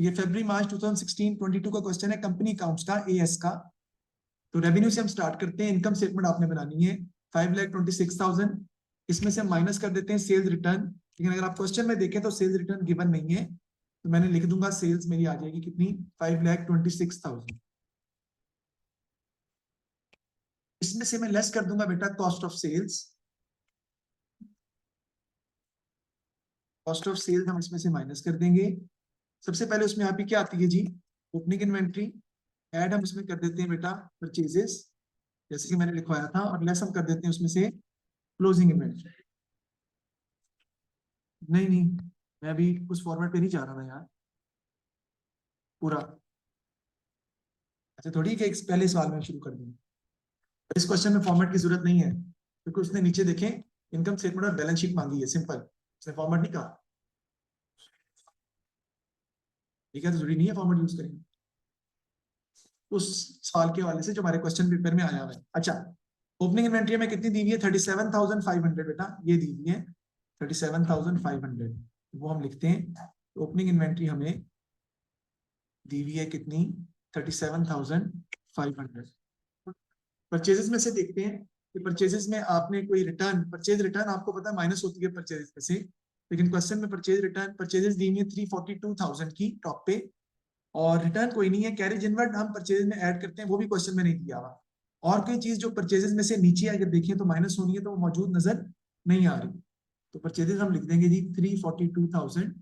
ये फरवरी मार्च 2016-22 का क्वेश्चन है कंपनी अकाउंट्स का, एएस का। तो रेवेन्यू से हम स्टार्ट करते हैं। इनकम स्टेटमेंट आपने बनानी है 5,26,000। इसमें से हम माइनस कर देते हैं सेल्स रिटर्न। लेकिन अगर आप क्वेश्चन में देखें तो सेल्स रिटर्न गिवन नहीं है, तो मैंने लिख दूंगा सेल्स मेरी आ जाएगी कितनी, 5,26,000। इसमें से मैं लेस कर दूंगा बेटा cost of sales. Cost of sales हम इसमें से माइनस कर देंगे। सबसे पहले उसमें यहाँ पे क्या आती है जी, ओपनिंग इन्वेंट्री। ऐड हम इसमें कर देते हैं बेटा परचेजेस, जैसे कि मैंने लिखवाया था, और लेस हम कर देते हैं उसमें से क्लोजिंग इन्वेंट्री। नहीं नहीं, मैं अभी उस फॉर्मेट पे नहीं जा रहा था यार पूरा। अच्छा थोड़ी कि पहले सवाल में शुरू कर दूंगा। इस क्वेश्चन में फॉर्मेट की जरूरत नहीं है, क्योंकि उसने नीचे देखें इनकम स्टेटमेंट और बैलेंस शीट मांगी है, सिंपल। उसने फॉर्मेट नहीं कहा, ठीक है, तो जरूरी नहीं है फॉर्मेट यूज करेंगे उस सवाल के हवाले से जो हमारे क्वेश्चन पेपर में आया हुआ है। अच्छा, ओपनिंग इन्वेंट्री में कितनी दी हुई है, 37,500 बेटा, ये दी हुई है 37,500। वो हम लिखते हैं, ओपनिंग इन्वेंट्री हमें दी हुई है कितनी, 37,500। परचेजेस में से देखते हैं कि परचेजेस में आपने कोई रिटर्न, परचेज रिटर्न आपको पता है माइनस होती है परचेजेस में से, लेकिन क्वेश्चन में परचेज रिटर्न, परचेजेस दी हुई है 342,000 की टॉप पे, और रिटर्न कोई नहीं है। कैरेज इनवर्ड हम परचेज में ऐड करते हैं, वो भी क्वेश्चन में नहीं दिया हुआ। और कोई चीज जो परचेजेस में से नीचे अगर देखें तो माइनस होनी है, तो वो मौजूद नजर नहीं आ रही। तो परचेजेस हम लिख देंगे जी 342,000,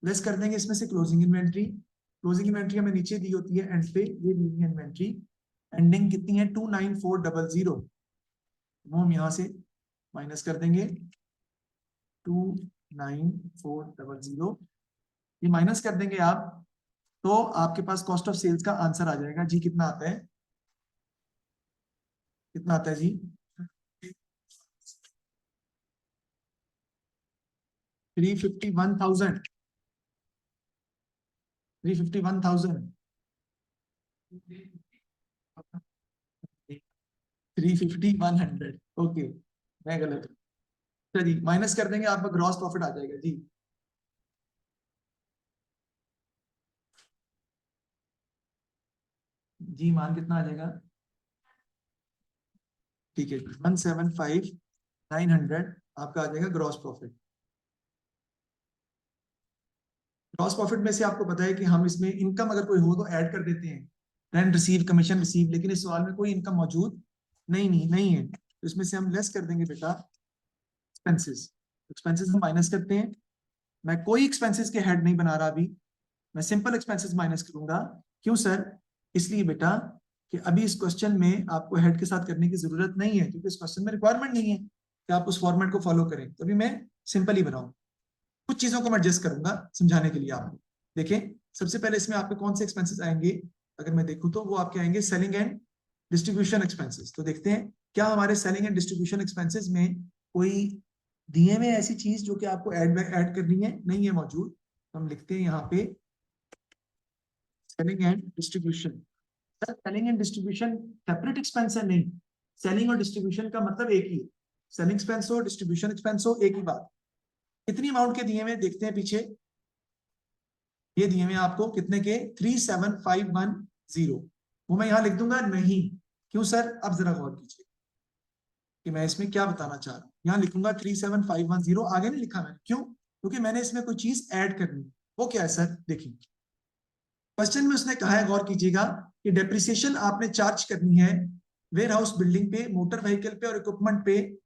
लेस कर देंगे इसमें से क्लोजिंग इन्वेंट्री। क्लोजिंग इन्वेंट्री हमें नीचे दी होती है एंड पे, ये दी है इन्वेंट्री। एंडिंग कितनी है 29400, वो हम यहाँ से माइनस कर देंगे 29400, ये माइनस कर देंगे आप, तो आपके पास कॉस्ट ऑफ सेल्स का आंसर आ जाएगा जी। कितना आता है, कितना आता है जी, 351,000, 351,000, 350,100। ओके, मैं गलत हूँ। चलिए माइनस कर देंगे, आपका ग्रॉस प्रॉफिट आ जाएगा जी। जी मान कितना आ जाएगा, ठीक है, 175,900 आपका आ जाएगा ग्रॉस प्रॉफिट। ग्रॉस प्रॉफिट में से आपको पता है कि हम इसमें इनकम अगर कोई हो तो ऐड कर देते हैं, रेंट रिसीव, कमीशन रिसीव, लेकिन इस सवाल में कोई इनकम मौजूद नहीं है, तो इसमें से हम लेस कर देंगे बेटा एक्सपेंसेस। एक्सपेंसेस हम माइनस करते हैं। मैं कोई एक्सपेंसेस के हेड नहीं बना रहा अभी, मैं सिंपल एक्सपेंसेस माइनस करूंगा। क्यों सर, इसलिए बेटा कि अभी इस क्वेश्चन में आपको हेड के साथ करने की जरूरत नहीं है, क्योंकि इस क्वेश्चन में रिक्वायरमेंट नहीं है कि आप उस फॉर्मेट को फॉलो करें, तो अभी मैं सिंपल ही बनाऊं। कुछ चीजों को मैं एडजस्ट करूंगा समझाने के लिए आपको। देखें, सबसे पहले इसमें आपके कौन से एक्सपेंसेस आएंगे, अगर मैं देखूं तो वो आपके आएंगे सेलिंग एंड डिस्ट्रीब्यूशन एक्सपेंसेस। तो देखते हैं क्या हमारे सेलिंग एंड डिस्ट्रीब्यूशन एक्सपेंसेस में कोई दिए में ऐसी चीज जो कि आपको ऐड करनी है, नहीं है मौजूद। तो हम लिखते हैं यहाँ पे selling and distribution. Sir selling and distribution separate expense है? नहीं, सेलिंग और डिस्ट्रीब्यूशन का मतलब एक ही है। सेलिंग एक्सपेंस हो, डिस्ट्रीब्यूशन एक्सपेंस हो, एक ही बात। कितनी अमाउंट के दिए हुए देखते हैं पीछे, ये दिए हुए आपको कितने के, 37,510। वो मैं यहां लिख दूंगा नहीं, क्यों सर, अब जरा गौर कीजिए कि मैं इसमें क्या बताना चाह रहा हूं। यहां लिखूंगा 37,510, आगे नहीं लिखा मैंने, क्यों, क्योंकि मैंने इसमें कोई चीज ऐड करनी। वो क्या है सर, देखिए क्वेश्चन में उसने कहा है, गौर कीजिएगा, कि डेप्रिसिएशन आपने चार्ज करनी है वेयर हाउस बिल्डिंग पे, मोटर व्हीकल पे और इक्विपमेंट पे।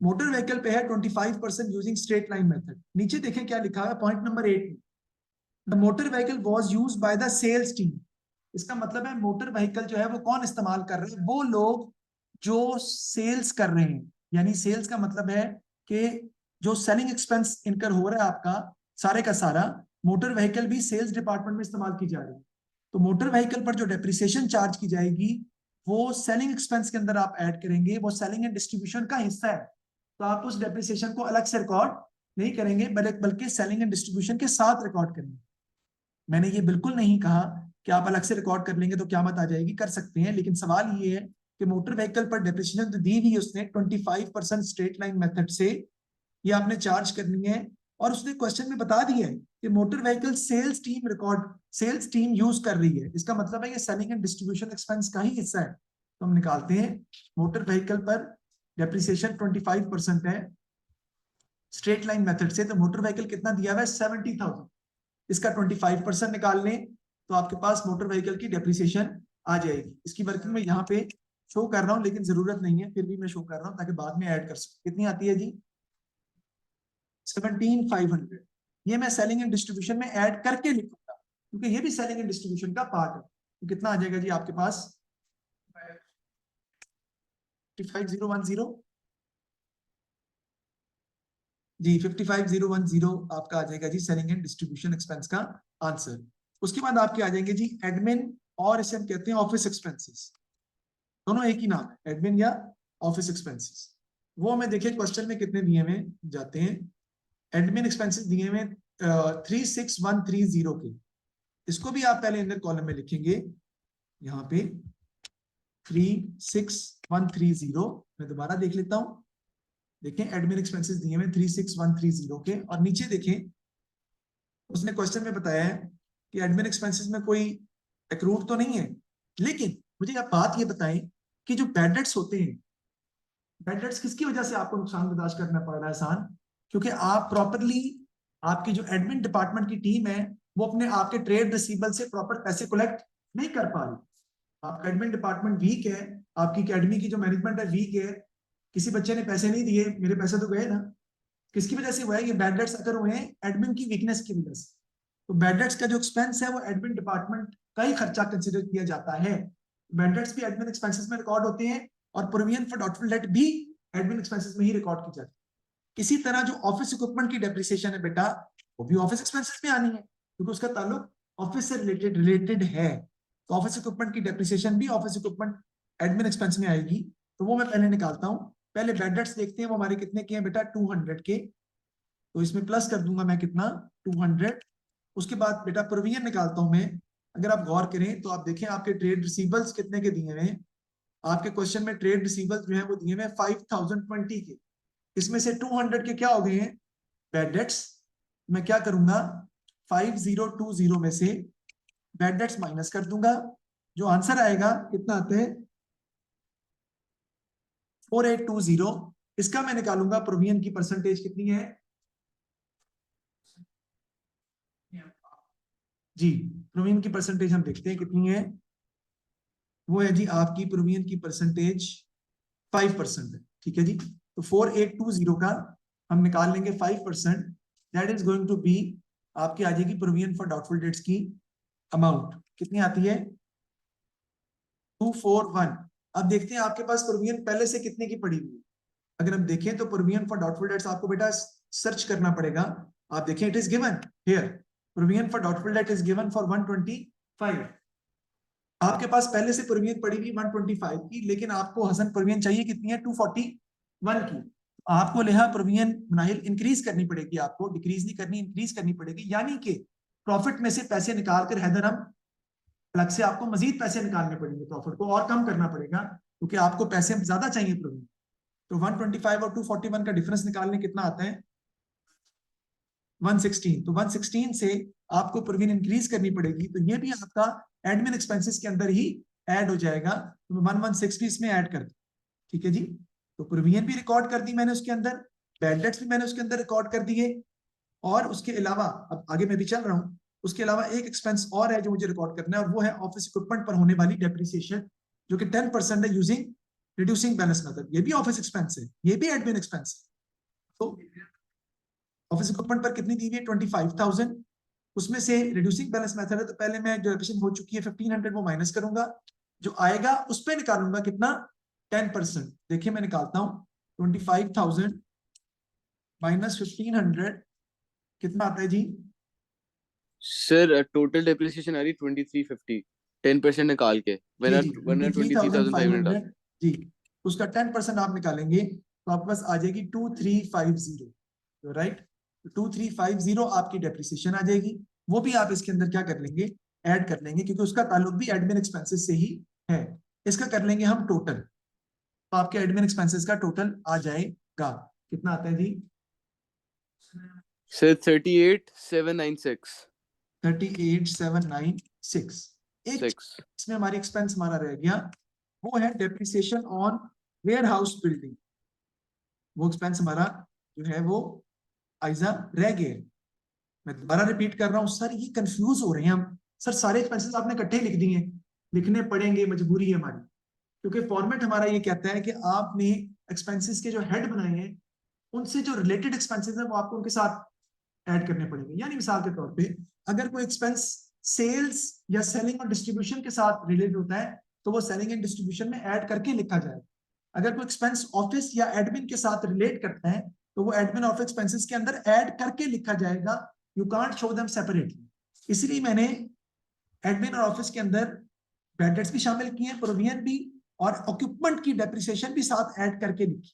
मोटर व्हीकल पे है 25% यूजिंग स्ट्रेट लाइन मेथड। नीचे देखें क्या लिखा है, point number 8, the motor vehicle was used by the sales team. इसका मतलब है मोटर व्हीकल जो है वो कौन इस्तेमाल कर रहे हैं, वो लोग जो सेल्स कर रहे हैं। यानी सेल्स का मतलब है कि जो सेलिंग एक्सपेंस इनकर हो रहा है आपका सारे का सारा, मोटर व्हीकल भी सेल्स डिपार्टमेंट में इस्तेमाल की जा रही है। तो मोटर व्हीकल पर जो डेप्रिसिएशन चार्ज की जाएगी वो सेलिंग एक्सपेंस के अंदर आप ऐड करेंगे, वो सेलिंग एंड डिस्ट्रीब्यूशन का हिस्सा है। तो आप उस डेप्रिसिएशन को अलग से रिकॉर्ड नहीं करेंगे, बल्कि सेलिंग एंड डिस्ट्रीब्यूशन के साथ रिकॉर्ड करेंगे। मैंने ये बिल्कुल नहीं कहा कि आप अलग से रिकॉर्ड कर लेंगे तो क्या मत आ जाएगी, कर सकते हैं, लेकिन सवाल ये है कि मोटर व्हीकल पर डेप्रिसिएशन तो दी हुई उसने 25% स्ट्रेट लाइन मेथड से, ये आपने चार्ज करनी है और उसने क्वेश्चन में बता दिया है कि motor vehicle sales team use कर रही है, इसका मतलब है ये सेलिंग एंड डिस्ट्रीब्यूशन एक्सपेंस का ही हिस्सा है। तो हम निकालते हैं मोटर व्हीकल पर डेप्रिसिएशन 25% है स्ट्रेट लाइन मेथड से, तो मोटर व्हीकल कितना दिया हुआ है 70,000, इसका 25% निकाल लें तो आपके पास मोटर व्हीकल की डेप्रिसिएशन आ जाएगी। इसकी वर्किंग में यहाँ पे शो कर रहा हूँ लेकिन जरूरत नहीं है, फिर भी मैं शो कर रहा हूँ ताकि बाद में ऐड कर सकूं। कितनी आती है जी 17,500। ये मैं सेलिंग एंड डिस्ट्रीब्यूशन में ऐड करके लिखूंगा क्योंकि ये भी सेलिंग एंड डिस्ट्रीब्यूशन का पार्ट है। तो कितना आ जाएगा जी आपके पास 55,010 जी 55,010 आपका आ जाएगा जी सेलिंग एंड डिस्ट्रीब्यूशन एक्सपेंस का आंसर। उसके बाद आपके आ जाएंगे जी एडमिन और इसे हम कहते हैं ऑफिस एक्सपेंसेस, दोनों एक ही नाम है एडमिन या ऑफिस एक्सपेंसेस। वो हमें देखिए क्वेश्चन में कितने दिए हुए जाते हैं। एडमिन एक्सपेंसेस दिए हुए 36,130 के, इसको भी आप पहले अंदर कॉलम में लिखेंगे यहाँ पे 36,130। मैं दोबारा देख लेता हूं, देखें एडमिन एक्सपेंसेस दिए हुए 36,130 के, और नीचे देखें उसने क्वेश्चन में बताया है कि एडमिन एक्सपेंसेस में कोई एक्रूट तो नहीं है, लेकिन मुझे आप बात ये बताएं कि जो बैड डेट्स होते हैं, बैड डेट्स किसकी वजह से आपको नुकसान बर्दाश्त करना पड़ रहा है आसान, क्योंकि आप प्रॉपरली आपकी जो एडमिन डिपार्टमेंट की टीम है वो अपने आपके ट्रेड रिसीवेबल से प्रॉपर पैसे कलेक्ट नहीं कर पा रही। आपका एडमिन डिपार्टमेंट वीक है, आपकी एकेडमी की जो मैनेजमेंट है वीक है, किसी बच्चे ने पैसे नहीं दिए, मेरे पैसे तो गए ना, किसकी वजह से हुआ है ये बैड डेट्स अगर हुए हैं एडमिन की वीकनेस की वजह से। तो बैड डेट्स का जो एक्सपेंस है वो एडमिन डिपार्टमेंट का ही खर्चा कंसिडर किया जाता है। बैड डेट्स भी एडमिन एक्सपेंसेस में रिकॉर्ड होते हैं और प्रोविजन फॉर डाउटफुल डेट भी एडमिन एक्सपेंसेस में ही रिकॉर्ड की जाती है। इसी तरह जो ऑफिस इक्विपमेंट की डेप्रिसिएशन है बेटा, वो भी ऑफिस एक्सपेंसेस में आनी है क्योंकि उसका ताल्लुक ऑफिस से रिलेटेड है। तो ऑफिस इक्विपमेंट की डेप्रिसिएशन भी ऑफिस इक्विपमेंट एडमिन एक्सपेंस में आएगी। तो वो मैं पहले निकालता हूं। पहले बैड डेट्स देखते हैं वो हमारे कितने के हैं बेटा 200 के, तो इसमें प्लस कर दूंगा मैं कितना 200। उसके बाद बेटा प्रोविजन निकालता हूं मैं। अगर आप गौर करें तो आप देखें आपके ट्रेड रिसीवेबल्स कितने के दिए हुए हैं। आपके क्वेश्चन में ट्रेड रिसीवेबल्स जो है वो दिए हुए हैं 5,020 के, इसमें से 200 के क्या हो गए हैं बैड डेट्स। मैं क्या करूंगा 5020 में से बैड डेट्स माइनस कर दूंगा, जो आंसर आएगा कितना आता है 4820। इसका मैं निकालूंगा प्रोविजन की परसेंटेज कितनी है जी, प्रोविजन की परसेंटेज हम देखते हैं कितनी है, वो है जी आपकी प्रोविजन की परसेंटेज 5% है। ठीक है जी, तो 4820 का हम निकाल लेंगे 5%, that is going to be आपकी आ जाएगी प्रोविजन फॉर डाउटफुल डेट्स की अमाउंट कितनी आती है 241। अब देखते हैं आपके पास प्रोविजन पहले से कितने की पड़ी हुई है। अगर हम देखें तो प्रोविजन फॉर डाउटफुल डेट्स आपको बेटा सर्च करना पड़ेगा। आप देखें it is given here provision for doubtful debt is given for 125। आपके पास पहले से प्रोविजन पड़ी हुई 125 की, लेकिन आपको हसन प्रोविजन चाहिए कितनी है 241 की। आपको लिहा प्रोविजन नाइल इंक्रीज करनी पड़ेगी, आपको डिक्रीज नहीं करनी इंक्रीज करनी पड़ेगी, यानी कि प्रॉफिट में से पैसे निकाल कर हैदर हम अलग से आपको मजीद पैसे निकालने पड़ेंगे, प्रॉफिट को और कम करना पड़ेगा क्योंकि आपको पैसे ज्यादा चाहिए प्रोविजन। तो 125 और 241 का डिफरेंस निकालने कितना आता है 116। तो 116 से आपको प्रोविजन इंक्रीज करनी पड़ेगी, तो ये भी आपका एडमिन एक्सपेंसेस के अंदर ही ऐड हो जाएगा। तो 116 भी इसमें ऐड कर दी। ठीक है जी, तो प्रोविजन भी रिकॉर्ड कर दी मैंने उसके अंदर, बैड डेट्स भी मैंने उसके अंदर रिकॉर्ड कर दिए, और उसके अलावा अब आगे मैं भी चल रहा हूँ, उसके अलावा एक एक्सपेंस और है जो मुझे रिकॉर्ड करना है, और वो है ऑफिस इक्विपमेंट पर होने वाली डेप्रिसिएशन जो कि 10% है यूजिंग रिड्यूसिंग बैलेंस मेथड। ये भी ऑफिस एक्सपेंस है, ये भी एडमिन एक्सपेंस है। तो ऑफिस इक्विपमेंट पर कितनी दी हुई है 25,000, उसमें से रिड्यूसिंग बैलेंस मेथड है तो पहले मैं जो एडिशन हो चुकी है 1500 वो माइनस करूंगा, जो आएगा उस पर निकालूंगा कितना 10%। देखिए मैं निकालता हूँ 25,000 माइनस 1500 कितना आता है जी सर टोटल डेप्रिसिएशन आ रही 2350 10% निकाल के जी वरना जी वरना 23,500 23,500 जी, उसका 10% आप निकालेंगे तो आपके पास आ जाएगी 2350 राइट। 2350 आपकी डेप्रिसिएशन आ जाएगी, वो भी आप इसके अंदर क्या कर लेंगे ऐड कर लेंगे क्योंकि उसका ताल्लुक भी एडमिन एक्सपेंसेस से ही है। इसका कर लेंगे हम टोटल, तो आपके एडमिन एक्सपेंसेस का टोटल आ जाएगा कितना आता है जी सर 38,796 38,796। एक 6 इसमें हमारी एक्सपेंस हमारा रह गया, वो है depreciation on warehouse building. वो एक्सपेंस हमारा जो है वो आइजा रह गया। मैं दोबारा रिपीट कर रहा हूँ सर, ये कंफ्यूज हो रहे हैं हम। सर सारे एक्सपेंसेस आपने इकट्ठे लिख दिए, लिखने पड़ेंगे, मजबूरी है हमारी, क्योंकि फॉर्मेट हमारा ये कहता है कि आपने एक्सपेंसेस के जो हेड बनाए हैं उनसे जो रिलेटेड एक्सपेंसेस है वो आपको उनके साथ ऐड करने पड़ेंगे। यानी मिसाल के तौर पे अगर कोई एक्सपेंस सेल्स या सेलिंग और डिस्ट्रीब्यूशन के साथ रिलेटेड होता है तो वो सेलिंग एंड डिस्ट्रीब्यूशन में ऐड करके लिखा जाए। अगर कोई एक्सपेंस ऑफिस या एडमिन के साथ रिलेट करता है तो वो एडमिन ऑफ एक्सपेंसेस के अंदर ऐड करके लिखा जाएगा। You can't show them separately. इसलिए मैंने एडमिन और ऑफिस के अंदर बैड डेट्स भी शामिल किए हैं, प्रोविजन भी, और इक्विपमेंट की डेप्रिसिएशन भी साथ ऐड करके लिखी।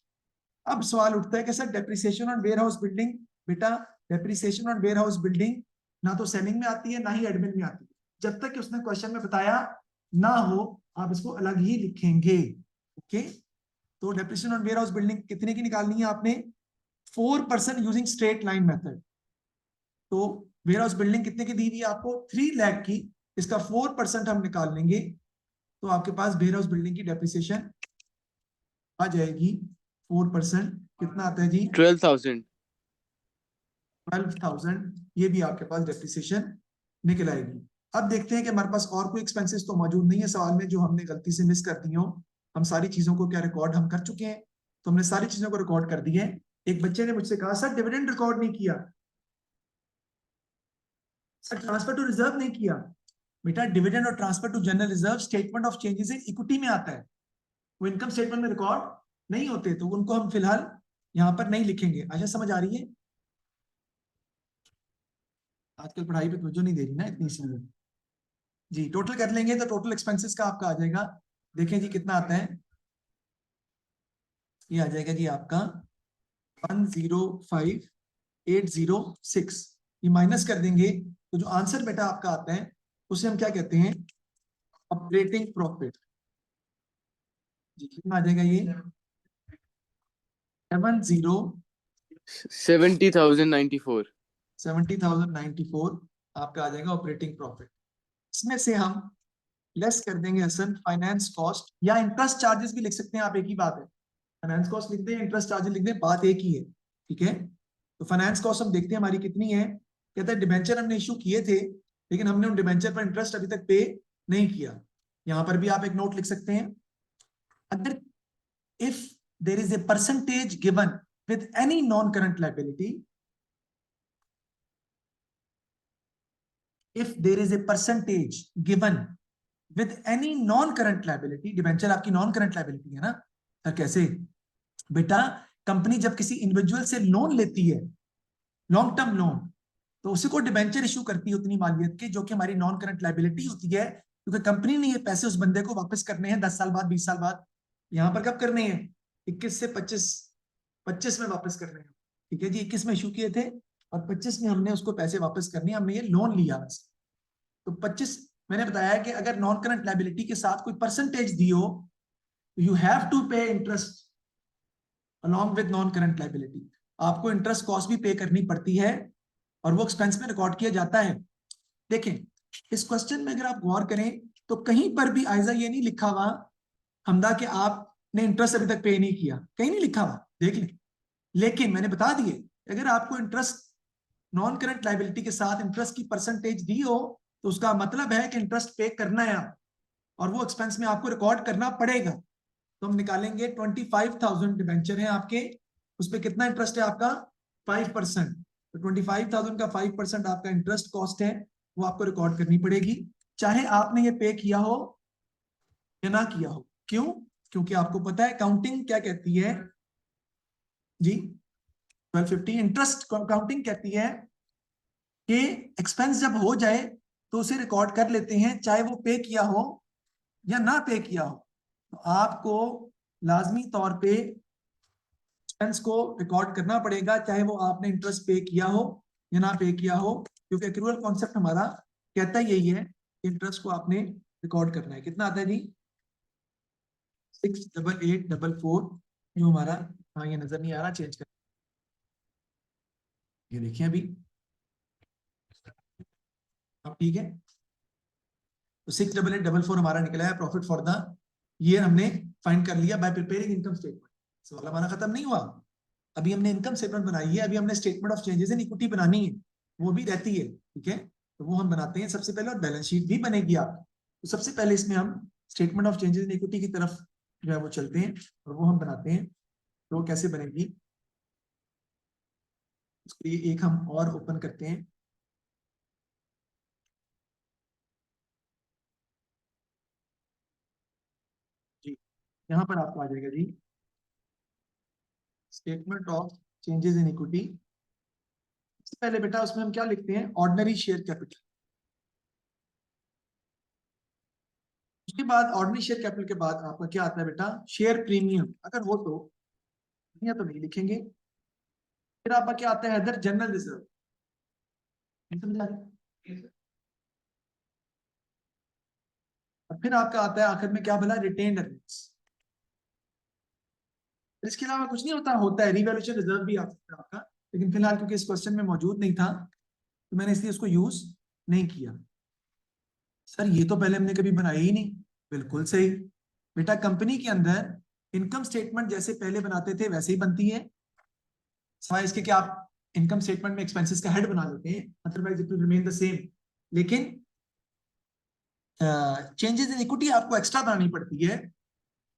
अब सवाल उठता है कि sir depreciation on warehouse building, बेटा depreciation on warehouse building ना तो सेलिंग में आती है ना ही एडमिन में आती है। जब तक कि उसने क्वेश्चन में बताया ना हो आप इसको अलग ही लिखेंगे। ओके, तो depreciation on warehouse building कितने की निकालनी है आपने? 4% यूजिंग स्ट्रेट लाइन मेथड। तो वेयर हाउस बिल्डिंग कितने की दी हुई है आपको? 3 लाख की। इसका 4% हम निकाल लेंगे तो आपके पास वेयर हाउस बिल्डिंग की डेप्रिसिएशन आ जाएगी 4%। कितना आता है जी? 12,000 12,000। ये भी आपके पास डेप्रिसिएशन निकल आएगी। अब देखते हैं कि हमारे पास और कोई एक्सपेंसेस तो मौजूद नहीं है सवाल में जो हमने गलती से मिस कर दी हो। हम सारी चीजों को क्या रिकॉर्ड हम कर चुके हैं, तो हमने सारी चीजों को रिकॉर्ड कर दी है। एक बच्चे ने मुझसे कहा सर डिविडेंड रिकॉर्ड नहीं किया, सर ट्रांसफर टू रिजर्व नहीं किया। बेटा डिविडेंड और transfer to general reserve statement of changes in equity में आता है, वो इनकम स्टेटमेंट में रिकॉर्ड नहीं होते, तो उनको हम फिलहाल यहाँ पर नहीं लिखेंगे। अच्छा समझ आ रही है? आजकल पढ़ाई पे तवज्जो नहीं दे रही ना इतनी, इसलिए जी टोटल कर लेंगे तो टोटल एक्सपेंसेस का आपका आ जाएगा, देखें जी कितना आता है। ये आ जाएगा जी आपका 105,806। ये माइनस कर देंगे तो जो आंसर बेटा आपका आता है उसे हम क्या कहते हैं? Operating profit. जी कितना आ जाएगा ये? 70,094 70,094 आपका आ जाएगा ऑपरेटिंग प्रॉफिट। इसमें से हम लेस कर देंगे असल फाइनेंस कॉस्ट या इंटरेस्ट चार्जेस भी लिख सकते हैं आप, एक ही बात है। फाइनेंस कॉस्ट लिख दें, इंटरेस्ट चार्जेस लिख दें, बात एक ही है। ठीक है, तो फाइनेंस कॉस्ट हम देखते हैं हमारी कितनी है। कहते हैं डिबेंचर हमने इशू किए थे लेकिन हमने उन डिबेंचर पर इंटरेस्ट अभी तक पे नहीं किया। यहां पर भी आप एक नोट लिख सकते हैं, अगर if there is a percentage given with any non-current liability, if there is a percentage given with any non-current liability, debenture आपकी non-current liability है ना। तो कैसे बेटा? कंपनी जब किसी इंडिविजुअल से लोन लेती है, लॉन्ग टर्म लोन, तो उसी को डिबेंचर इशू करती है उतनी मालियत की जो कि हमारी नॉन करंट लाइबिलिटी होती है, क्योंकि कंपनी ने ये पैसे उस बंदे को वापस करने हैं 10 साल बाद, 20 साल बाद। यहाँ पर कब करने हैं? 21 से 25 में वापस करने हैं। ठीक है जी, 21 में इशू किए थे और 25 में हमने उसको पैसे वापस करने, हमने ये लोन लिया वैसे। तो 25 मैंने बताया कि अगर नॉन करंट लाइबिलिटी के साथ कोई परसेंटेज दी हो तो यू हैव टू पे interest along with non current liability. आपको इंटरेस्ट कॉस्ट भी पे करनी पड़ती है और वो एक्सपेंस में रिकॉर्ड किया जाता है। देखें इस क्वेश्चन में अगर आप गौर करें तो कहीं पर भी आयजा ये नहीं लिखा हुआ हमदा कि आपने इंटरेस्ट अभी तक पे नहीं किया, कहीं नहीं लिखा हुआ, देख लें। लेकिन मैंने बता दिए अगर आपको इंटरेस्ट नॉन करंट लाइबिलिटी के साथ इंटरेस्ट की परसेंटेज दी हो तो उसका मतलब है कि इंटरेस्ट पे करना है आप, और वो एक्सपेंस में आपको रिकॉर्ड करना पड़ेगा। तो हम निकालेंगे 25,000 डिबेंचर है आपके, उस पर कितना इंटरेस्ट है आपका? 5%। तो 25,000 का 5% आपका इंटरेस्ट कॉस्ट है, वो आपको रिकॉर्ड करनी पड़ेगी चाहे आपने ये पे किया हो या ना किया हो। क्यों? क्योंकि आपको पता है काउंटिंग क्या कहती है जी, 1250 इंटरेस्ट काउंटिंग कहती है कि एक्सपेंस जब हो जाए तो उसे रिकॉर्ड कर लेते हैं चाहे वो पे किया हो या ना पे किया हो। तो आपको लाजमी तौर पे एक्सपेंस को रिकॉर्ड करना पड़ेगा चाहे वो आपने इंटरेस्ट पे किया हो या ना पे किया हो, क्योंकि एक्रूअल कॉन्सेप्ट हमारा कहता ही यही है कि इंटरेस्ट को आपने रिकॉर्ड करना है। कितना आता है जी? 68844। जो हमारा, हाँ ये नजर नहीं आ रहा, चेंज कर ये देखिए अभी अब ठीक है। तो 68844 हमारा निकला है प्रॉफिट फॉर द ईयर, हमने फाइंड कर लिया बाय प्रिपेयरिंग इनकम स्टेटमेंट। सवाल हमारा खत्म नहीं हुआ, अभी हमने इनकम स्टेटमेंट बनाई है, अभी हमने statement of changes in equity बनानी है, वो भी रहती है, ठीक है। तो वो हम बनाते हैं सबसे पहले, और बैलेंस शीट भी बनेगी आप। तो सबसे पहले इसमें हम statement of changes in equity की तरफ जो है वो चलते हैं और वो हम बनाते हैं। तो वो कैसे बनेगी, उसके लिए एक हम और ओपन करते हैं। जी, यहाँ पर आपको आ जाएगा जी statement of changes in equity. सबसे पहले बेटा उसमें हम क्या लिखते हैं, ऑर्डिनरी शेयर कैपिटल। उसके बाद ऑर्डिनरी शेयर कैपिटल के बाद आपका क्या आता है बेटा, शेयर प्रीमियम, अगर हो तो, या तो नहीं लिखेंगे। फिर आपका क्या आता है, अदर जनरल रिजर्व, समझ आ रहा है? और फिर आपका आता है आखिर में क्या बोला, रिटेन्ड अर्निंग्स। इसके अलावा कुछ नहीं होता, होता है रिवैल्यूएशन रिजर्व भी आ सकता है आपका, लेकिन फिलहाल क्योंकि इस क्वेश्चन में मौजूद नहीं था तो मैंने इसलिए उसको यूज नहीं किया। सर ये तो पहले हमने कभी बनाया ही नहीं, बिल्कुल सही बेटा, कंपनी के अंदर इनकम स्टेटमेंट जैसे पहले बनाते थे वैसे ही बनती है, सिवाय इसके कि आप इनकम स्टेटमेंट में एक्सपेंसेस का हेड बना लेते हैं, otherwise it will remain the same. लेकिन चेंजेस इन इक्विटी आपको एक्स्ट्रा बनानी पड़ती है,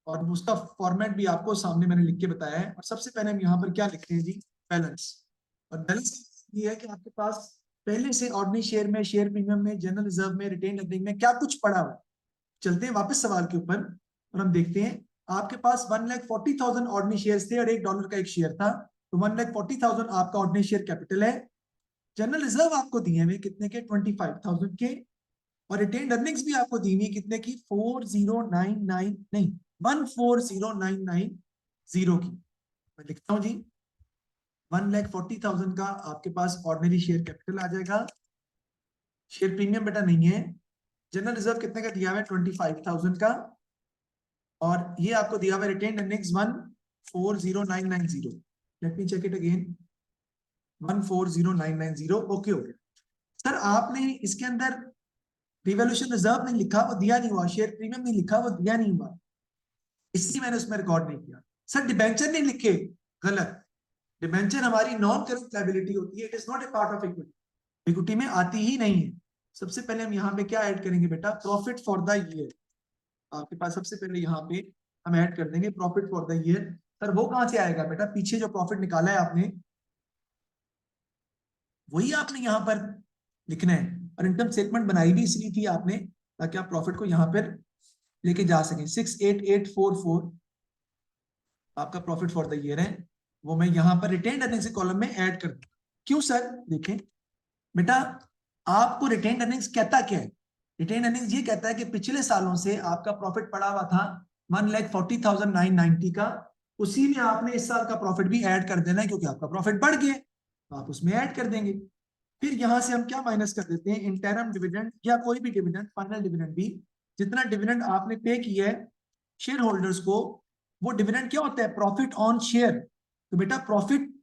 और उसका फॉर्मेट भी आपको सामने मैंने लिख के बताया है। और सबसे पहले हम यहाँ पर क्या लिखते हैं जी, बैलेंस। और बैलेंस ये है कि आपके पास पहले से ऑर्डिनरी शेयर में, शेयर प्रीमियम में, जनरल रिजर्व में, रिटेन अर्निंग में क्या कुछ पड़ा हुआ। चलते हैं वापस सवाल के ऊपर और हम देखते हैं। आपके पास 1,40,000 ऑर्डिनरी शेयर थे और $1 का एक शेयर था, तो 1,40,000 आपका ऑर्डिनरी शेयर कैपिटल है। जनरल रिजर्व आपको दिए हुए कितने के, 25,000 के। और रिटेन अर्निंग्स भी आपको दी हुई कितने की, 4099 नहीं 140,990 की। मैं लिखता हूं जी, 1,40,000 का आपके पास ऑर्डिनरी शेयर कैपिटल आ जाएगा। शेयर प्रीमियम बेटा नहीं है। जनरल रिजर्व कितने का दिया हुआ है, 25,000 का। और ये आपको दिया हुआ है retain earnings 140,990। Let me check it again, 140,990। Okay हो गया। सर आपने इसके अंदर रिवॉल्यूशन रिजर्व नहीं लिखा, वो दिया नहीं हुआ, शेयर प्रीमियम नहीं लिखा, वो दिया नहीं हुआ, इसलिए मैंने उसमें रिकॉर्ड नहीं किया। सर डिबेंचर नहीं लिखे, गलत। डिबेंचर हमारी नॉन करंट लायबिलिटी होती है, it is not a part of equity, equity में आती ही नहीं है। सबसे पहले हम यहाँ पे क्या ऐड करेंगे बेटा, प्रॉफिट फॉर द ईयर। आपके पास सबसे पहले यहाँ पे हम ऐड कर देंगे profit for the year. Sir वो कहाँ से आएगा बेटा, पीछे जो प्रॉफिट निकाला है आपने वही आपने यहाँ पर लिखना है। और इनकम स्टेटमेंट बनाई भी इसलिए थी आपने, ताकि आप प्रॉफिट को यहाँ पर लेके जा सकें। 68844 आपका प्रॉफिट फॉर द ईयर है, वो मैं यहाँ पर रिटेन अर्निंग्स के कॉलम में ऐड कर दूं। क्यों सर, देखें बेटा, आपको रिटेन अर्निंग्स कहता क्या है, रिटेन अर्निंग्स ये कहता है कि पिछले सालों से आपका प्रॉफिट पड़ा हुआ था 1,40,990 का, उसी में आपने इस साल का प्रॉफिट भी ऐड कर देना है, क्योंकि आपका प्रॉफिट बढ़ गया तो आप उसमें ऐड कर देंगे। फिर यहां से हम क्या माइनस कर देते हैं, इंटरम डिविडेंड या कोई भी डिविडेंड, फाइनल डिविडेंड भी, जितना डिविडेंड आपने पे किया है शेयर होल्डर्स को, वो डिविडेंड क्या होता है, प्रॉफिट ऑन शेयर। तो बेटा प्रॉफिट,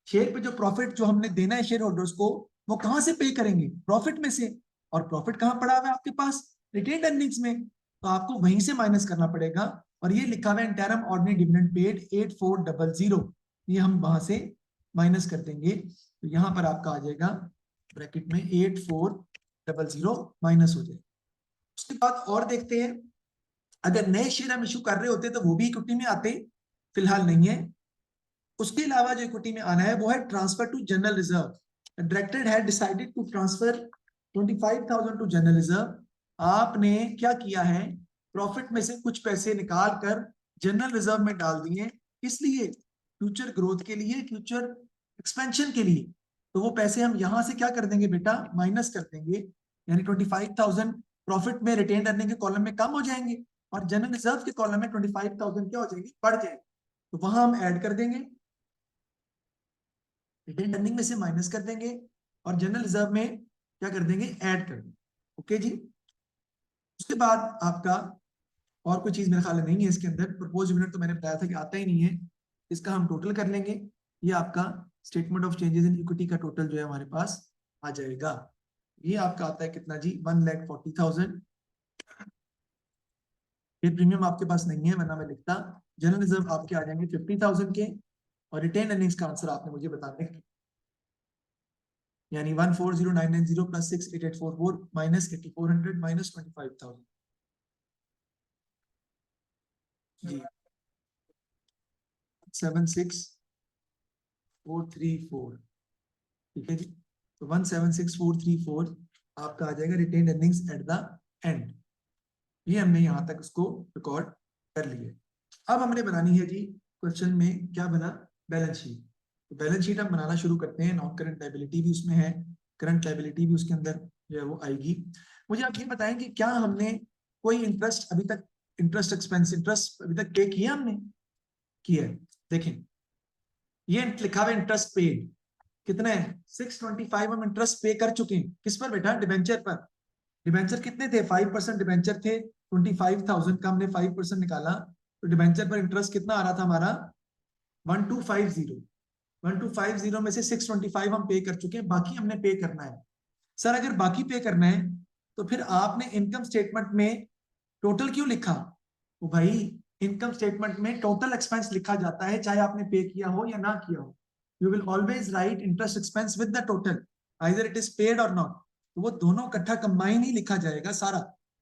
शेयर पे जो प्रॉफिट जो हमने देना है शेयर होल्डर्स को, वो कहां से पे करेंगे, प्रॉफिट में से। और प्रॉफिट कहां पड़ा हुआ है आपके पास, रिटेन अर्निंग्स में, तो आपको वहीं से माइनस करना पड़ेगा। और ये लिखा हुआ है इंटरम ऑर्डिनरी डिविडेंड पेड 8400, ये हम वहां से माइनस कर देंगे। तो यहां पर आपका आ जाएगा ब्रैकेट में 8400 माइनस हो जाएगा। उसके बाद और देखते हैं, अगर नए शेयर हम इशू कर रहे होते तो वो भी इक्विटी में आते, फिलहाल नहीं है। उसके अलावा जो इक्विटी में आना है वो है transfer to general reserve. Director had decided to transfer 25,000 to general reserve. आपने क्या किया है, प्रॉफिट में से कुछ पैसे निकाल कर जनरल रिजर्व में डाल दिए, इसलिए फ्यूचर ग्रोथ के लिए, फ्यूचर एक्सपेंशन के लिए। तो वो पैसे हम यहां से क्या कर देंगे बेटा, माइनस कर देंगे, यानी 25,000 प्रॉफिट में रिटेन अर्निंग के कॉलम में कम हो जाएंगे, और जनरल रिजर्व के कॉलम में 25,000 क्या हो जाएंगे, बढ़ जाएंगे। तो वहां हम ऐड कर देंगे, रिटेन अर्निंग में से माइनस कर देंगे, और जनरल रिजर्व में क्या कर देंगे, ऐड कर देंगे। ओके जी। उसके बाद आपका और कोई चीज मेरे ख्याल में नहीं है इसके अंदर, प्रपोज डिविडेंड तो मैंने बताया था कि आता ही नहीं है, इसका हम टोटल कर लेंगे। ये आपका statement of changes in equity का टोटल जो है हमारे पास आ जाएगा। ये आपका आता है कितना जी, 1,40,000। ये प्रीमियम आपके पास नहीं है वरना मैं लिखता। जनरल रिजर्व आपके आ जाएंगे 50,000 के, और रिटेन अर्निंग्स का आंसर आपने मुझे बताने हैं, यानी 140,990 प्लस 68844 माइनस 8400 माइनस 25,000 जी 176,434। ठीक है जी, तो 176,434 आपका आ जाएगा retain earnings at the end. ये हमने यहाँ तक उसको रिकॉर्ड कर लिए। अब हमने बनानी है जी, क्वेश्चन में क्या बना, बैलेंस शीट। तो बैलेंस शीट हम बनाना शुरू करते हैं। नॉन करंट लायबिलिटी भी उसमें है, करंट लायबिलिटी भी उसके अंदर जो है वो आएगी। मुझे आप ये बताएं कि क्या हमने कोई इंटरेस्ट अभी तक, इंटरेस्ट एक्सपेंस, इंटरेस्ट अभी तक पे किया हमने? किया है। देखें ये लिखा हुआ इंटरेस्ट पेड कितना है, 625 हम इंटरेस्ट पे कर चुके हैं। किस पर बेटा, डिबेंचर पर। डिबेंचर कितने थे, 5% डिबेंचर थे, 25,000 का हमने 5% निकाला, तो डिबेंचर पर इंटरेस्ट कितना आ रहा था हमारा, 1250। 1250 में से 625 हम पे कर चुके हैं, बाकी हमने पे करना है। सर अगर बाकी पे करना है तो फिर आपने इनकम स्टेटमेंट में टोटल क्यों लिखा? तो भाई इनकम स्टेटमेंट में टोटल एक्सपेंस लिखा जाता है, चाहे आपने पे किया हो या ना किया हो। You will always right interest expense with the total, either it is paid और नॉट। तो वो दोनों इकट्ठा कंबाइन ही लिखा जाएगा सारा।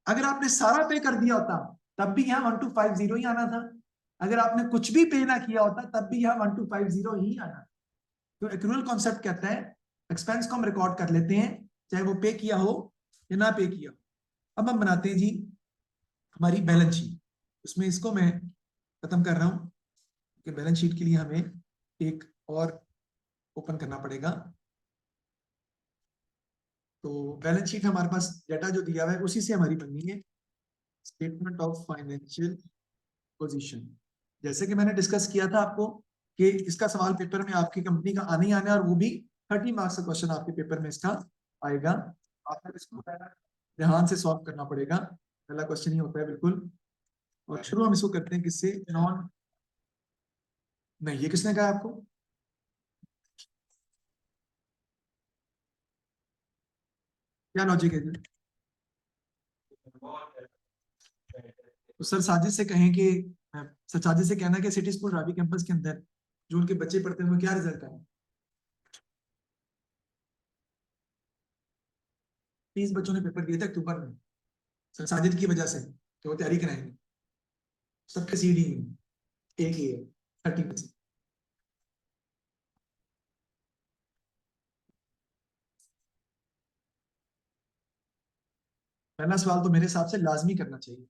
अगर आपने सारा पे कर दिया होता तब भी यहाँ 1250 ही आना था, अगर आपने कुछ भी पे ना किया होता तब भी यहाँ 1250 ही आना। तो एक्रूअल कॉन्सेप्ट कहता है एक्सपेंस को हम रिकॉर्ड कर लेते हैं चाहे वो पे किया हो या ना पे किया हो। अब हम बनाते हैं जी हमारी बैलेंस शीट। उसमें इसको मैं खत्म कर रहा हूं कि बैलेंस शीट के लिए हमें एक और ओपन करना पड़ेगा। तो बैलेंस शीट हमारे पास डाटा जो दिया हुआ है उसी से हमारी बननी है, स्टेटमेंट ऑफ फाइनेंशियल पोजीशन। जैसे कि मैंने डिस्कस किया था आपको कि इसका सवाल पेपर में आपकी कंपनी का आने ही आना है, और वो भी 30 मार्क्स का क्वेश्चन आपके पेपर में इसका आएगा। आपको इसको ध्यान से सॉल्व करना पड़ेगा, पहला क्वेश्चन ही होता है बिल्कुल। और शुरू हम इसको करते हैं किससे, नॉन, नहीं ये किसने कहा आपको, क्या लॉजिक है जी? तो सर साजिद से कहें कि, सर साजिद से कहना कि सिटी स्कूल रावी कैंपस के अंदर जो उनके बच्चे पढ़ते हैं उनका क्या रिजल्ट है। 30 बच्चों ने पेपर दिए थे अक्टूबर में, सर साजिद की वजह से, तो वो तैयारी कराएंगे। सबके सीडी एक ही है, 30%। पहला सवाल तो मेरे हिसाब से लाजमी करना चाहिए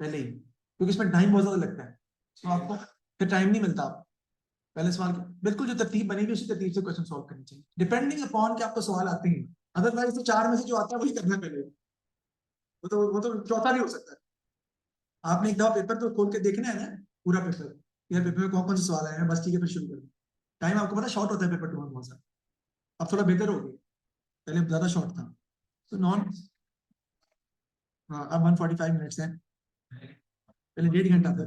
पहले ही, क्योंकि इसमें टाइम बहुत ज्यादा लगता है, तो आपको फिर टाइम नहीं मिलता। आप पहले सवाल की बिल्कुल जो तरतीब बनेगी उसी तरतीब से क्वेश्चन सॉल्व करनी चाहिए, डिपेंडिंग अपॉन कि आपको सवाल आते हैं। अदरवाइज तो 4 में से जो आता है वही करना पहले, वो तो चौथा नहीं हो सकता। आपने एक दफा पेपर तो खोल के देखना है ना, पूरा पेपर, यार पेपर में कौन कौन से सवाल आए हैं, बस ठीक है फिर शुरू करें। टाइम आपको पता शॉर्ट होता है पेपर 2 में बहुत सा, अब थोड़ा बेहतर हो गया, पहले ज्यादा शॉर्ट था। तो नॉन, हाँ अब 145 मिनट्स है, पहले 1.5 घंटा था,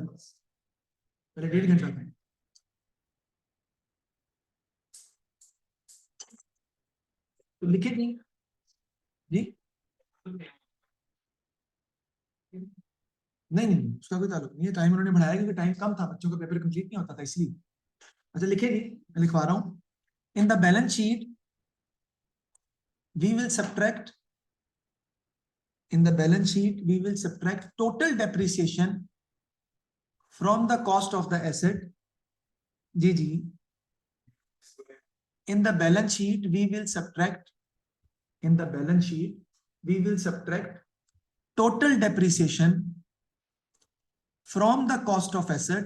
पहले 1.5 घंटा था। तो लिखे नहीं जी, नहीं नहीं उसका कोई ताल्लुक नहीं है, टाइम उन्होंने बढ़ाया क्योंकि टाइम कम था, बच्चों का पेपर कंप्लीट नहीं होता था इसलिए। अच्छा लिखेगी, मैं लिखवा रहा हूँ। In the balance sheet we will subtract, in the balance sheet we will subtract total depreciation from the cost of the asset। जी जी, in the balance sheet we will subtract, in the balance sheet we will subtract total depreciation from the cost of asset।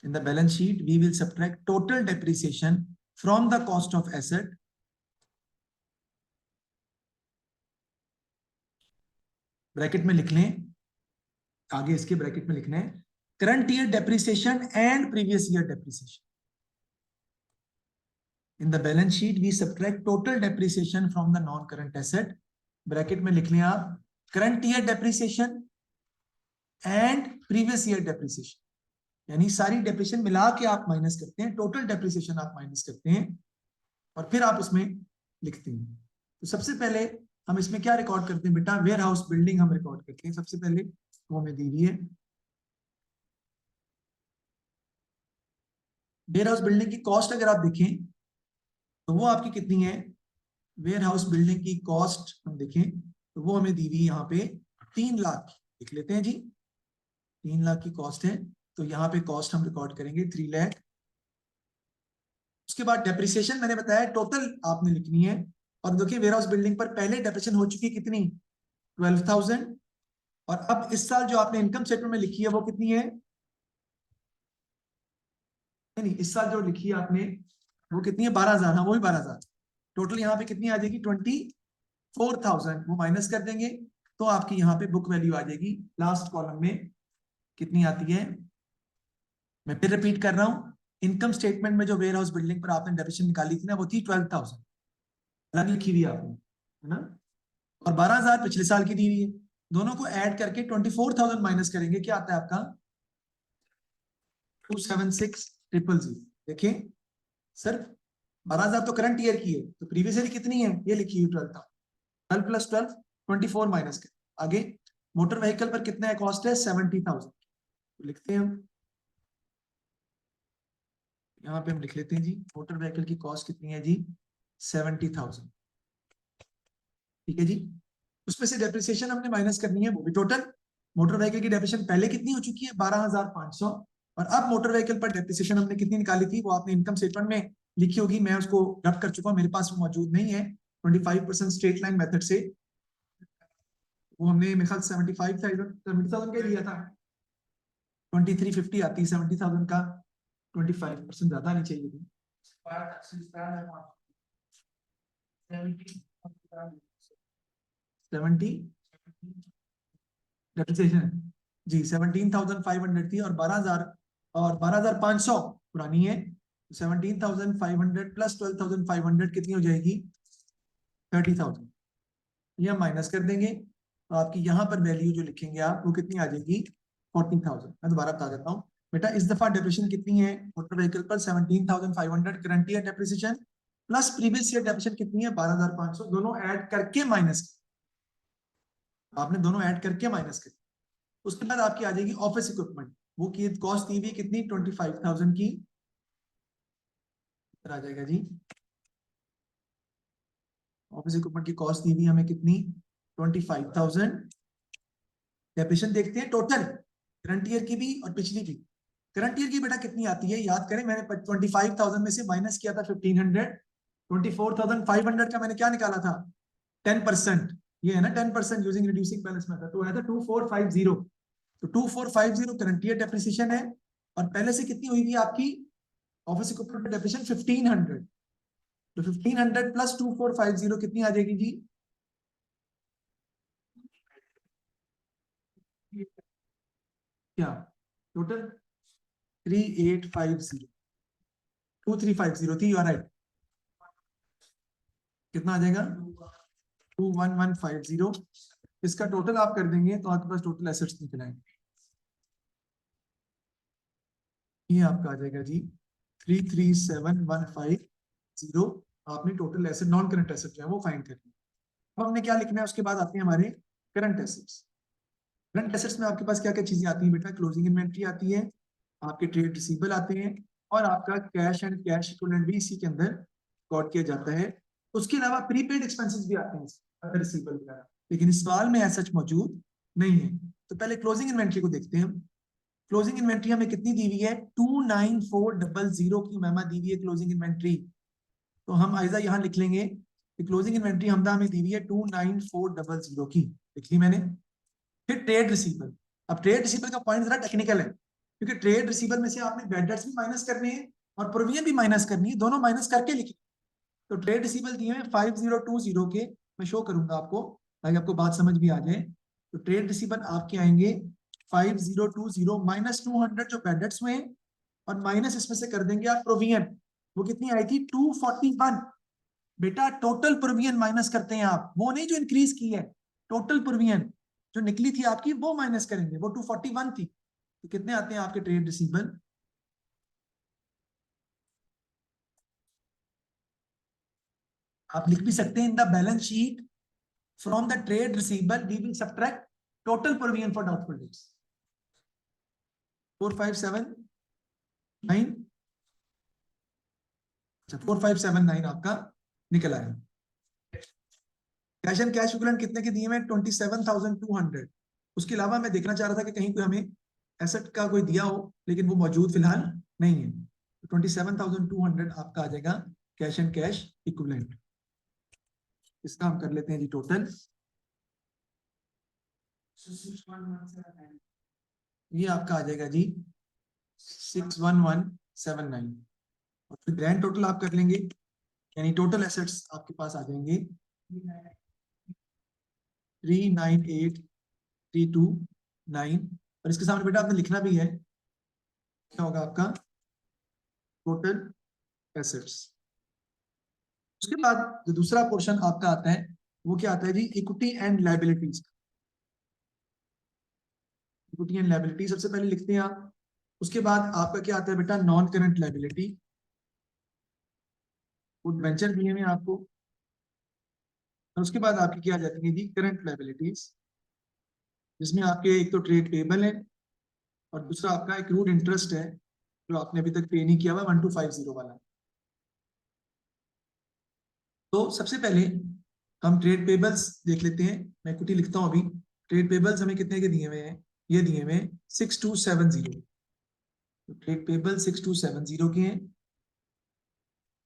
in the balance sheet we will subtract total depreciation from the cost of asset। Bracket में लिख लें, आगे इसके bracket में लिखना है current year depreciation and previous year depreciation. In the balance sheet we subtract total depreciation from the non current asset, bracket में लिख लें आप current year depreciation and previous year depreciation. यानी सारी डेप्रिसिएशन मिला के आप माइनस करते हैं, टोटल डेप्रिसिएशन आप माइनस करते हैं और फिर आप उसमें लिखते हैं। तो सबसे पहले हम इसमें क्या रिकॉर्ड करते हैं बेटा, वेयर हाउस बिल्डिंग हम रिकॉर्ड करते हैं। सबसे पहले वो हमें दी हुई है, वेयर हाउस बिल्डिंग की कॉस्ट अगर आप देखें तो वो आपकी कितनी है, वेयर हाउस बिल्डिंग की कॉस्ट हम देखें तो वो हमें दी हुई यहाँ पे 3 लाख, लिख लेते हैं जी 3 लाख की कॉस्ट है। तो यहाँ पे कॉस्ट हम रिकॉर्ड करेंगे 3 लाख। उसके बाद डेप्रिसिएशन मैंने बताया टोटल आपने लिखनी है, और देखिए वेयर हाउस बिल्डिंग पर पहले डेप्रिसिएशन हो चुकी है कितनी, 12,000, और अब इस साल जो आपने इनकम स्टेटमेंट में लिखी है वो कितनी है, नहीं इस साल जो लिखी है आपने वो कितनी है, 12,000, हाँ वो भी 12,000। टोटल यहाँ पे कितनी आ जाएगी, 24,000, वो माइनस कर देंगे तो आपकी यहाँ पे बुक वैल्यू आ जाएगी लास्ट कॉलम में, कितनी आती है, मैं फिर रिपीट कर रहा हूँ, इनकम स्टेटमेंट में जो वेयर हाउस बिल्डिंग पर आपने डेप्रिसिएशन निकाली थी ना वो थी 12,000, अलग लिखी हुई आपने, है ना, और 12,000 पिछले साल की दी हुई है। दोनों को ऐड करके 24,000 माइनस करेंगे, क्या आता है आपका 276,000। देखिए सर 12,000 तो करंट ईयर की है, तो प्रीवियस ईयर कितनी है, ये लिखी हुई 12,000, 12 प्लस 12 24 माइनस कर। आगे मोटर व्हीकल पर कितना कॉस्ट है, 70,000, तो लिखते हैं हम, यहाँ पे हम लिख लेते हैं जी मोटर व्हीकल की कॉस्ट कितनी है जी, 70,000, ठीक है जी। उसमें से डेप्रिसिएशन हमने माइनस करनी है, वो भी टोटल, मोटर व्हीकल की डेप्रिसिएशन पहले कितनी हो चुकी है, 12,500, और अब मोटर व्हीकल पर डेप्रिसिएशन हमने कितनी निकाली थी वो आपने इनकम स्टेटमेंट में लिखी होगी, मैं उसको रब कर चुका हूँ, मेरे पास वो मौजूद नहीं है, 25% स्ट्रेट लाइन मेथड से वो हमने मेरे ख्याल 75,000 का लिया था, 2350 आती है 70,000 का, 25% ज्यादा नहीं चाहिए थी, 70 डेप्रिसिएशन जी 17,500 थी, और 12,000 और 12,500 पुरानी है, 17,500 प्लस 12,500 कितनी हो जाएगी, 30,000, ये हम माइनस कर देंगे तो आपकी यहाँ पर वैल्यू जो लिखेंगे आप वो कितनी आ जाएगी, 40,000। मैं दोबारा बता देता हूँ बेटा, इस दफा डेप्रिसिएशन कितनी है मोटर व्हीकल पर, 17,500 current year depreciation plus previous year depreciation कितनी है 12,500, दोनों ऐड करके माइनस, आपने दोनों ऐड करके माइनस कर। उसके बाद आपकी आ जाएगी ऑफिस इक्विपमेंट, वो की कॉस्ट दी हुई कितनी, 25,000 की, आ जाएगा जी ऑफिस इक्विपमेंट की कॉस्ट दी हुई हमें कितनी, 25,000। डेप्रिसिएशन देखते हैं टोटल करंट ईयर की भी और पिछली भी। करंट ईयर की बेटा कितनी आती है, याद करें मैंने 25,000 में से माइनस किया था 1,500, 24,500 का मैंने क्या निकाला था 10%, ये है ना 10% यूजिंग रिड्यूसिंग बैलेंस मेथड, तो है था 2450, तो 2450 करंट ईयर डेप्रिसिएशन है, और पहले से कितनी हुई थी आपकी ऑफिस इक्विपमेंट डेप्रिसिएशन 1,500, तो 1,500 प्लस 2450 कितनी आ जाएगी जी, क्या टोटल 3850, 2350 थी, यू आर राइट, कितना आ जाएगा 21150, इसका टोटल आप कर देंगे तो आपके पास टोटल एसेट्स निकल आएंगे, ये आपका आ जाएगा जी 337,150, आपने total asset non current asset जो है वो फाइंड करनी है। अब हमने क्या लिखना है, उसके बाद आते हैं हमारे करंट एसेट्स। करंट एसेट्स में आपके पास क्या क्या चीजें आती हैं बेटा, क्लोजिंग इन्वेंट्री आती है, आपके ट्रेड रिसीवेबल आते हैं, और आपका कैश एंड कैश इक्विवेलेंट भी इसी के अंदर रिकॉर्ड किया जाता है। उसके अलावा प्रीपेड एक्सपेंसेस भी आते हैं अगर रिसीवेबल वगैरह, लेकिन इस सवाल में ऐसा मौजूद नहीं है। तो पहले क्लोजिंग इन्वेंट्री को देखते हैं हम। क्लोजिंग इन्वेंट्री हमें कितनी दी हुई है, 29400 की मेमा दी हुई है क्लोजिंग इन्वेंट्री, तो हम आइजा यहाँ लिख लेंगे कि क्लोजिंग इन्वेंट्री हमदा हमें दी हुई है 29400 की, लिख ली मैंने। फिर ट्रेड रिसीवेबल, अब ट्रेड रिसीवेबल का पॉइंट जरा टेक्निकल है, क्योंकि ट्रेड रिसीवेबल में से आपने बैड डेट्स भी माइनस करने हैं और प्रोविजन भी माइनस करनी है, दोनों माइनस करके लिखिए। तो ट्रेड रिसीवेबल दिए हैं 5020 के, मैं शो करूंगा आपको ताकि आपको बात समझ भी आ जाए। तो ट्रेड रिसीवेबल आपके आएंगे 5020 माइनस 200 जो बैड डेट्स हुए हैं, और माइनस इसमें से कर देंगे आप प्रोविजन, वो कितनी आई थी 241। बेटा टोटल प्रोविजन माइनस करते हैं आप, वो नहीं जो इंक्रीज की है, टोटल प्रोविजन जो निकली थी आपकी वो माइनस करेंगे, वो 241 थी। तो कितने आते हैं आपके ट्रेड रिसीवेबल? आप लिख भी सकते हैं in the balance sheet from the trade receivable we will subtract total provision for doubtful debts. 4579, अच्छा 4579 आपका निकल आया। कैश एंड कैश इक्विवेलेंट कितने के दिए हुए? 27,200। उसके अलावा मैं देखना चाह रहा था कि कहीं कोई हमें एसेट का कोई दिया हो, लेकिन वो मौजूद फिलहाल नहीं है। 27,200 आपका आ जाएगा कैश एंड कैश इक्विवेलेंट। इसका हम कर लेते हैं जी टोटल। ये आपका आ जाएगा जी 61179, और फिर ग्रैंड टोटल आप कर लेंगे, यानी टोटल एसेट्स आपके पास आ जाएंगे 398,329, और इसके सामने बेटा आपने लिखना भी है, क्या होगा आपका टोटल एसेट्स। उसके बाद जो दूसरा पोर्शन आपका आता है वो क्या आता है जी? Equity and liabilities. Equity and liability सबसे पहले लिखते हैं आप। उसके बाद आपका क्या आता है बेटा? Non current liability. कुछ वेंचर दिए हुए हैं आपको, और उसके बाद आपकी क्या आ जाती है जी? करंट लायबिलिटीज, जिसमें आपके एक तो ट्रेड पेबल है, और दूसरा आपका एक्रूड इंटरेस्ट है जो आपने अभी तक पे नहीं किया हुआ, 1250 वाला। तो सबसे पहले हम ट्रेड पेबल्स देख लेते हैं। मैं इक्विटी लिखता हूं अभी। ट्रेड पेबल्स हमें कितने के दिए हुए हैं? ये दिए हुए हैं 6270। तो ट्रेड पेबल 6270 के हैं,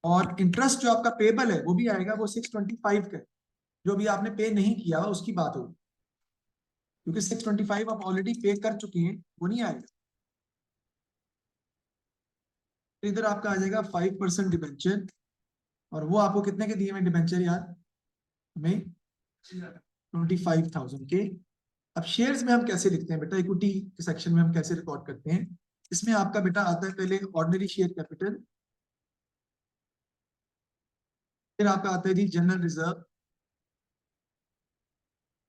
और इंटरेस्ट जो आपका पेबल है वो भी आएगा, वो 625 का है। जो भी आपने पे नहीं किया उसकी बात होगी, क्योंकि 625 आप ऑलरेडी पे कर चुके हैं, वो नहीं आएगा। तो इधर आपका आ जाएगा 5% डिबेंचर, और वो आपको कितने के दिए हुए डिबेंचर यार? हमें 25,000 के। अब शेयर्स में हम कैसे लिखते हैं बेटा? इक्विटी के सेक्शन में हम कैसे रिकॉर्ड करते हैं? इसमें आपका बेटा आता है पहले ऑर्डिनरी शेयर कैपिटल, फिर आपका आता है जी जनरल रिजर्व,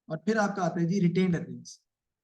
और फिर आपका आता है जी रिटेन्ड अर्निंग्स।